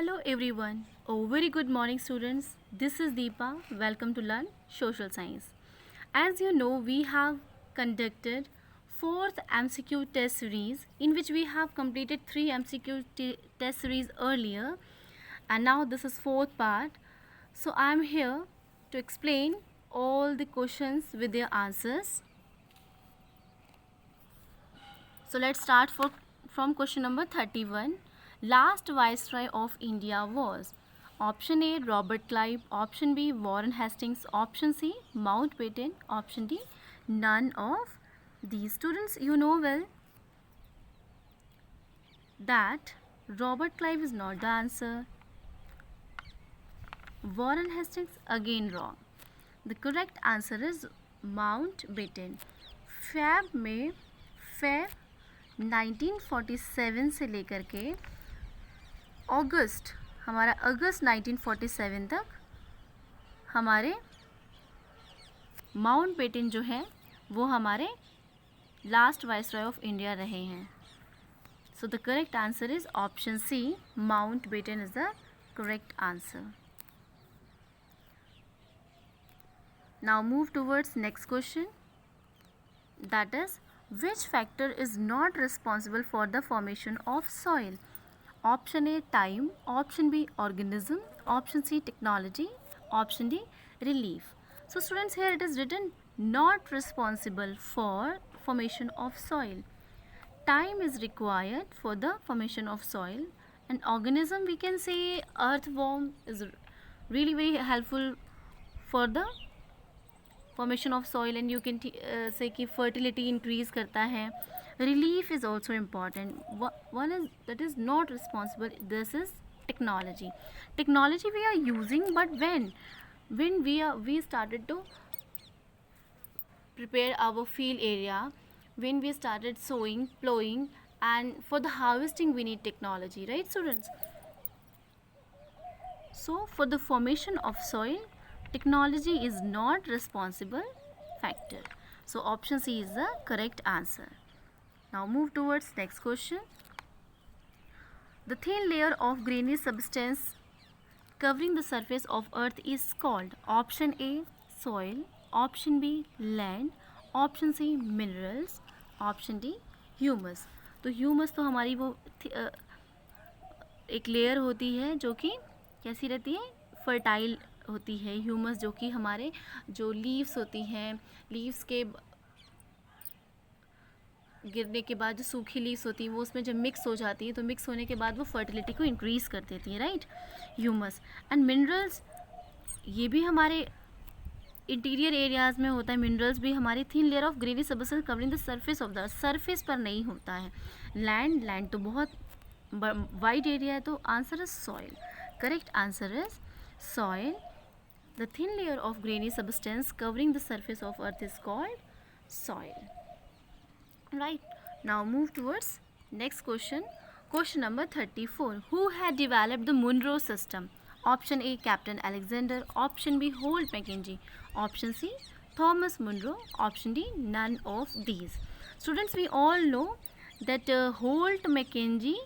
Hello everyone. Oh, very good morning students. This is Deepa. Welcome to Learn Social Science. As you know, we have conducted fourth MCQ test series in which we have completed three MCQ test series earlier, and now this is fourth part. So I am here to explain all the questions with their answers. So let's start from question number 31. Last Viceroy of India was option A. Robert Clive, option B. Warren Hastings, option C. Mountbatten, option D. None of these. Students, you know well that Robert Clive is not the answer. Warren Hastings, again wrong. The correct answer is Mountbatten. Feb 1947 से लेकर के अगस्त 1947 तक हमारे Mountbatten जो है वो हमारे last viceroy of India रहे हैं. So the correct answer is option C. Mountbatten is the correct answer. Now move towards next question, that is which factor is not responsible for the formation of soil? Option A, time, option B, organism, option C, technology, option D, relief. So students, here it is written not responsible for formation of soil. Time is required for the formation of soil, and organism, we can say earthworm is really very helpful for the formation of soil, and you can say कि fertility increase करता है. Relief is also important. One is that is not responsible. This is technology. Technology we are using, but when we started to prepare our field area, when we started sowing, plowing, and for the harvesting we need technology, right students? So for the formation of soil, technology is not responsible factor. So option C is the correct answer. Now move towards next question. The thin layer of grainy substance covering the surface of earth is called option A, soil, option B, land, option C, minerals, option D, humus. तो humus तो हमारी वो एक layer होती है जो कि कैसी रहती है, फर्टाइल होती है. ह्यूमस जो कि हमारे जो लीव्स होती हैं, लीव्स के गिरने के बाद जो सूखी लीव्स होती हैं वो उसमें जब मिक्स हो जाती है तो मिक्स होने के बाद वो फर्टिलिटी को इंक्रीज़ कर देती है, राइट. ह्यूमस एंड मिनरल्स, ये भी हमारे इंटीरियर एरियाज़ में होता है. मिनरल्स भी हमारी thin layer of granny substance covering the surface of the, surface पर नहीं होता है. लैंड तो बहुत वाइड एरिया है, तो answer is soil. Correct answer is soil. The thin layer of grainy substance covering the surface of earth is called soil. Right. Now move towards next question. Question number 34. Who had developed the Monroe system? Option A, Captain Alexander. Option B, Holt Mackenzie. Option C, Thomas Monroe. Option D, none of these. Students, we all know that Holt Mackenzie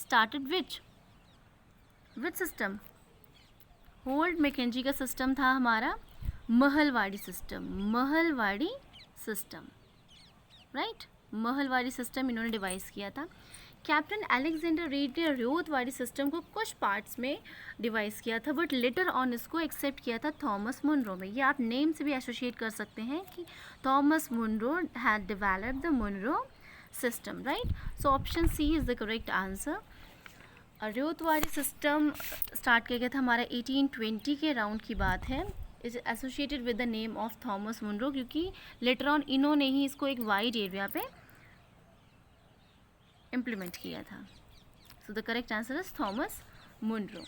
started which system? Holt Mackenzie का system था हमारा Mahalwari system, right. Mahalwari system इन्होंने devise किया था. Captain Alexander read ने र्योतवाड़ी system को कुछ parts में डिवाइस किया था, बट लेटर ऑन इसको एक्सेप्ट किया था थॉमस मुनरो में. ये आप नेम से भी एसोसिएट कर सकते हैं कि Thomas Munro had developed the Munro system, right. So option C is the correct answer. Ryotwari system start किया गया था हमारा 1820 के राउंड की बात है. Is associated with the name of Thomas Munro, क्योंकि लेटर ऑन इन्होंने ही इसको एक वाइड एरिया पे इम्प्लीमेंट किया था. So the correct answer is Thomas Munro.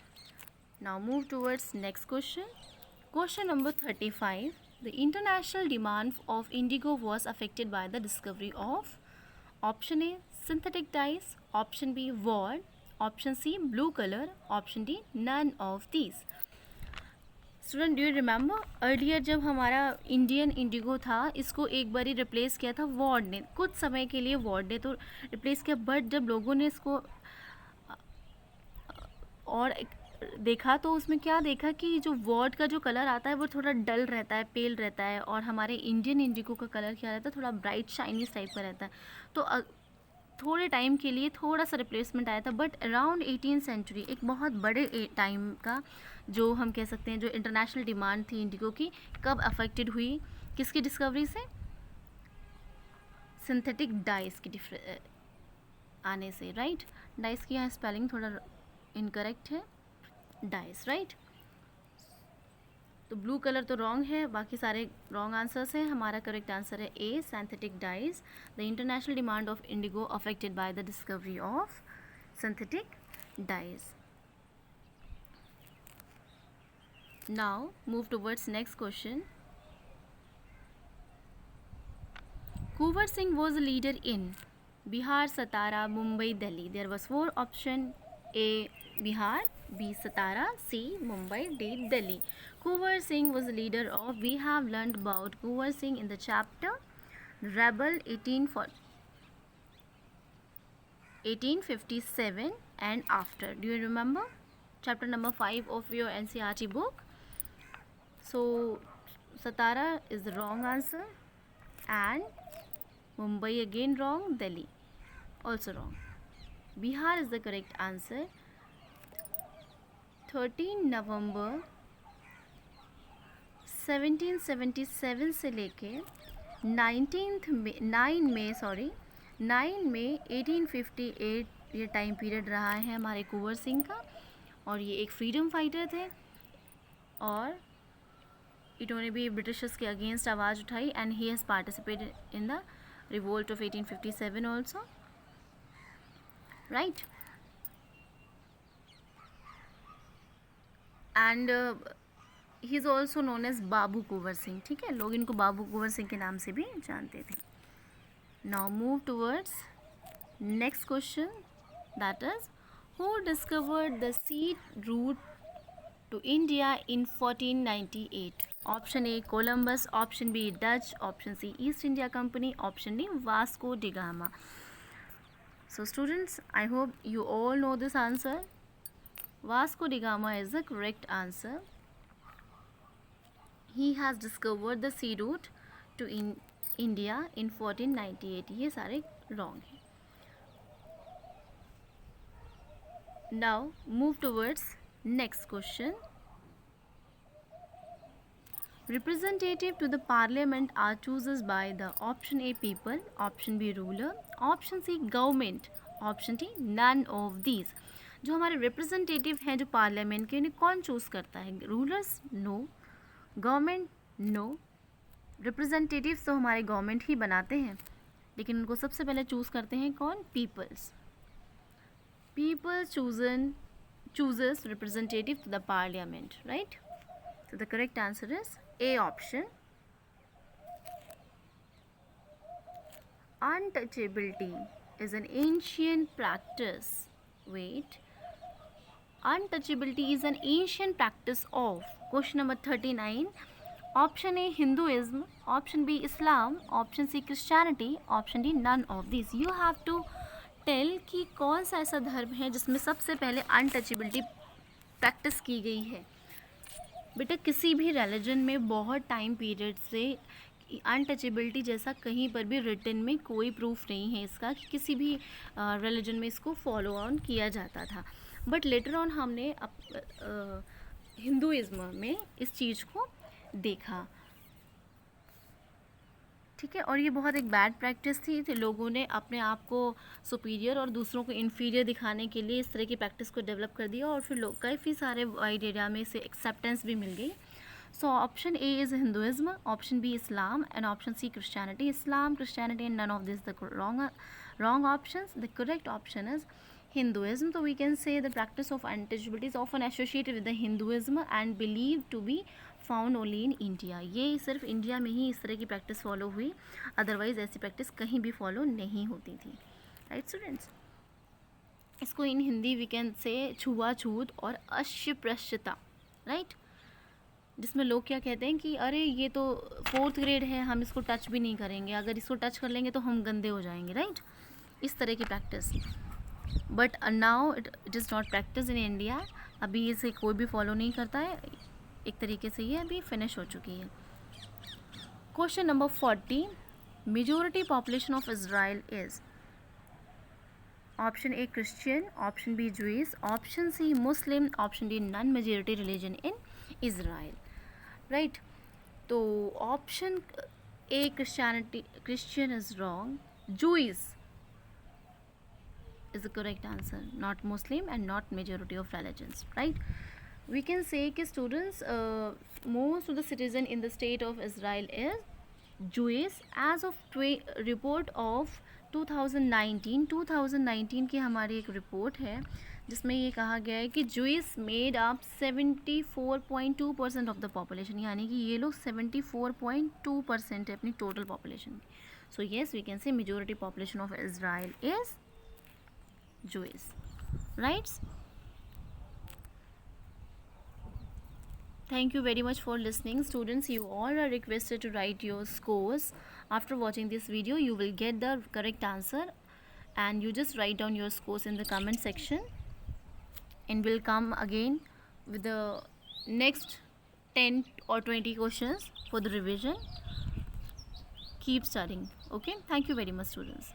Now move towards next question. Question number 35. The international demand of indigo was affected by the discovery of option A, synthetic dyes, option B, ward, option C, blue colour, option D, none of these. Student, do you remember earlier जब हमारा Indian Indigo था, इसको एक बार ही replace किया था ward ने, कुछ समय के लिए वॉर्ड ने तो रिप्लेस किया, बट जब लोगों ने इसको और देखा तो उसमें क्या देखा कि जो वॉट का जो कलर आता है वो थोड़ा डल रहता है, पेल रहता है, और हमारे इंडियन इंडिगो का कलर क्या रहता है, थोड़ा ब्राइट शाइनी टाइप का रहता है। तो थोड़े टाइम के लिए थोड़ा सा रिप्लेसमेंट आया था, बट अराउंड 18th सेंचुरी एक बहुत बड़े टाइम का जो हम कह सकते हैं जो इंटरनेशनल डिमांड थी इंडिगो की, कब अफेक्टेड हुई, किसकी डिस्कवरी से, सिंथेटिक डाइस की आने से, राइट। डाइस की यहाँ स्पेलिंग थोड़ा इनकरेक्ट है, डाइस, राइट। तो ब्लू कलर तो रॉन्ग है, बाकी सारे रॉन्ग आंसर्स हैं। हमारा करेक्ट आंसर है A, synthetic dyes. The international demand of indigo affected by the discovery of synthetic dyes. Now move towards next question. Kunwar Singh was a leader in Bihar, Satara, Mumbai, Delhi. There was 4 option: A. Bihar, B. Satara, C. Mumbai, D. Delhi. Kuwar Singh was the leader of. We have learned about Kuwar Singh in the chapter Rebel 1857 and after. Do you remember? Chapter number 5 of your NCERT book. So Satara is the wrong answer, and Mumbai again wrong, Delhi also wrong. Bihar is the correct answer. 13 नवंबर 1777 से लेके 9 मई 1858 ये time period रहा है हमारे कुंवर सिंह का, और ये एक फ्रीडम फाइटर थे, और इन्होंने भी ब्रिटिशर्स के अगेंस्ट आवाज़ उठाई, and he has participated in the revolt of 1857 also, right. And he is also known as Babu Kunwar Singh, ठीक है, लोग इनको बाबू कुंवर सिंह के नाम से भी जानते थे। Now move towards next question, that is who discovered the sea route to India in 1498? Option A Columbus, option B Dutch, option C East India Company, option D Vasco da Gama. So students, I hope you all know this answer. Vasco da Gama is the correct answer. He has discovered the sea route to India in 1498. ये सारे wrong हैं. Now move towards next question. Representative to the parliament are chosen by the option A people, option B ruler, option C government, option D none of these. जो हमारे representative हैं जो parliament के, उन्हें कौन चूज़ करता है? Rulers no, government no, representatives तो हमारे गवर्नमेंट ही बनाते हैं, लेकिन उनको सबसे पहले चूज़ करते हैं कौन? Peoples. Peoples chooses representative to the parliament, right? So the correct answer is A option. Untouchability is an ancient practice. Wait. Untouchability is an ancient practice of. Question number 39. Option A Hinduism, option B Islam, option C Christianity, option D none of these. You have to tell कि कौन सा ऐसा धर्म है जिसमें सबसे पहले untouchability practice की गई है. बेटा किसी भी रिलीजन में बहुत टाइम पीरियड से अनटचेबिलिटी जैसा कहीं पर भी रिटन में कोई प्रूफ नहीं है इसका कि किसी भी रिलीजन में इसको फॉलो ऑन किया जाता था. बट लेटर ऑन हमने हिंदुइज्म में इस चीज़ को देखा, ठीक है. और ये बहुत एक बैड प्रैक्टिस थी, तो लोगों ने अपने आप को सुपीरियर और दूसरों को इन्फीरियर दिखाने के लिए इस तरह की प्रैक्टिस को डेवलप कर दिया, और फिर लोग काफ़ी सारे वाइड एरिया में इसे एक्सेप्टेंस भी मिल गई. So option A is Hinduism, option B Islam, and option C Christianity. Islam, Christianity and none of this the wrong options. The correct option is Hinduism. So we can say the practice of untouchability is often associated with the Hinduism and believed to be found only in India. ये सिर्फ India में ही इस तरह की practice follow हुई, otherwise ऐसी practice कहीं भी फॉलो नहीं होती थी. राइट स्टूडेंट्स, इसको इन हिंदी वी कैन से छुआछूत और अस्पृश्यता, राइट, जिसमें लोग क्या कहते हैं कि अरे ये तो 4th ग्रेड है, हम इसको टच भी नहीं करेंगे, अगर इसको टच कर लेंगे तो हम गंदे हो जाएंगे, राइट. इस तरह की practice. But now it is not practice in India. अभी इसे कोई भी फॉलो नहीं करता है. एक तरीके से ये अभी फिनिश हो चुकी है. Question number 40. Majority population of Israel is option A Christian, option B Jewish, option C Muslim, option D non majority religion in Israel. Right. तो option A Christian is wrong. Jewish is the correct answer, not Muslim and not majority of religions, right? We can say कि students, most of the citizen in the state of Israel is Jewish as of report of 2019 की हमारी एक report है जिसमें ये कहा गया है कि Jewish made up 74.2% of the population. यानी कि ये लोग 74.2% है अपनी टोटल पॉपुलेशन की. So yes, we can say majority population of Israel is Jewish, right? Thank you very much for listening. Students, you all are requested to write your scores. After watching this video, you will get the correct answer and you just write down your scores in the comment section, and we'll come again with the next 10 or 20 questions for the revision. Keep studying. Okay, thank you very much, students.